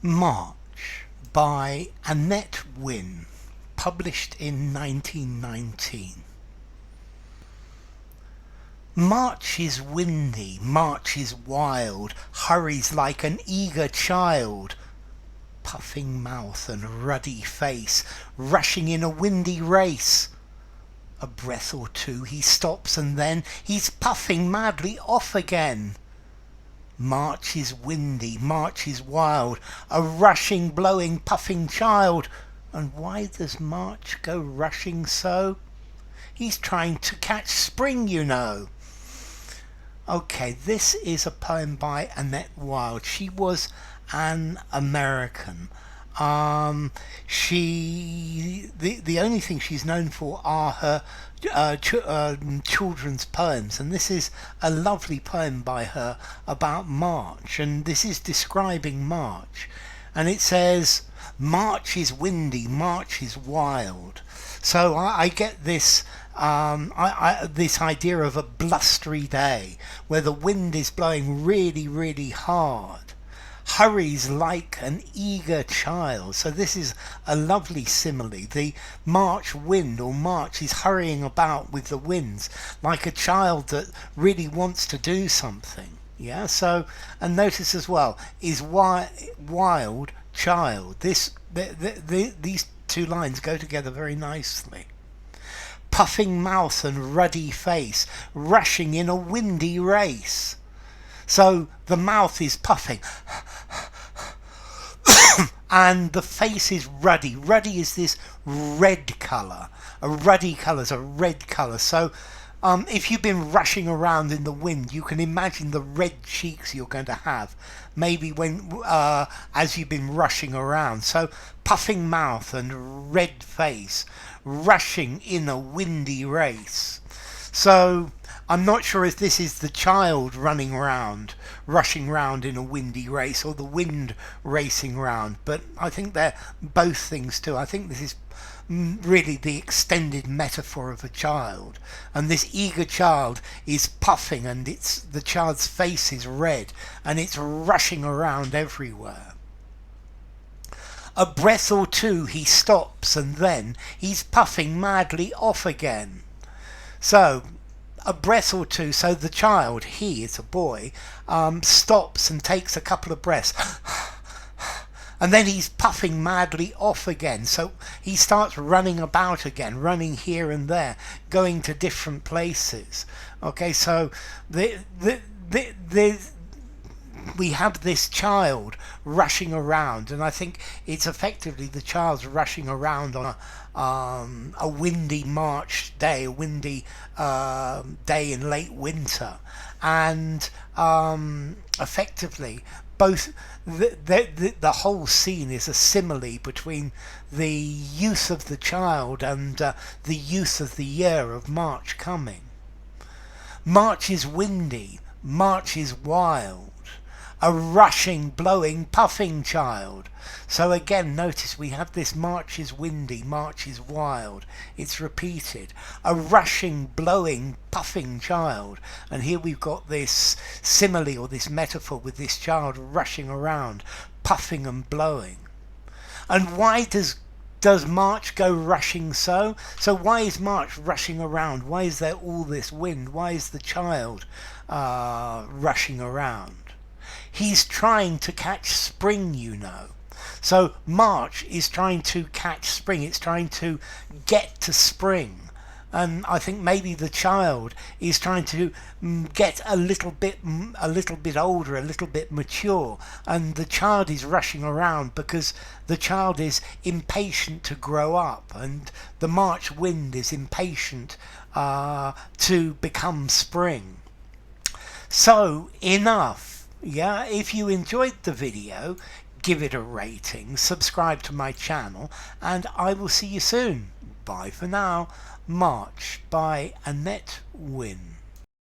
March by Annette Wynne, published in 1919. March is windy, March is wild, hurries like an eager child, puffing mouth and ruddy face, rushing in a windy race. A breath or two he stops and then he's puffing madly off again. March is windy, March is wild, a rushing, blowing, puffing child. And why does March go rushing so? He's trying to catch spring, you know. Okay, this is a poem by Annette Wynne. She was an American. The only thing she's known for are her children's poems, and this is a lovely poem by her about March, and this is describing March, and it says, March is windy, March is wild. So I get this this idea of a blustery day where the wind is blowing really, really hard. Hurries like an eager child. So this is a lovely simile. The March wind, or March, is hurrying about with the winds like a child that really wants to do something. Yeah, so, and notice as well, is wild child. These two lines go together very nicely. Puffing mouth and ruddy face, rushing in a windy race. So the mouth is puffing and the face is ruddy. Ruddy is this red colour. A ruddy colour is a red colour. So if you've been rushing around in the wind, you can imagine the red cheeks you're going to have maybe when as you've been rushing around. So puffing mouth and red face, rushing in a windy race. So I'm not sure if this is the child running around, rushing round in a windy race, or the wind racing round, but I think they're both things too. I think this is really the extended metaphor of a child, and this eager child is puffing, and the child's face is red, and it's rushing around everywhere. A breath or two he stops, and then he's puffing madly off again. So a breath or two, so the child, he is a boy, stops and takes a couple of breaths, and then he's puffing madly off again. So he starts running about again, running here and there, going to different places. Okay, so we have this child rushing around, and I think it's effectively the child's rushing around on a windy March day, a windy day in late winter, and effectively both the whole scene is a simile between the youth of the child and the youth of the year of March coming. March is windy, March is wild, a rushing, blowing, puffing child. So again, notice we have this March is windy, March is wild. It's repeated. A rushing, blowing, puffing child. And here we've got this simile, or this metaphor, with this child rushing around, puffing and blowing. And why does March go rushing so? So why is March rushing around? Why is there all this wind? Why is the child rushing around? He's trying to catch spring, you know. So March is trying to catch spring. It's trying to get to spring. And I think maybe the child is trying to get a little bit older, a little bit mature. And the child is rushing around because the child is impatient to grow up. And the March wind is impatient to become spring. So enough. Yeah, if you enjoyed the video, give it a rating, subscribe to my channel, and I will see you soon. Bye for now. March by Annette Wynne.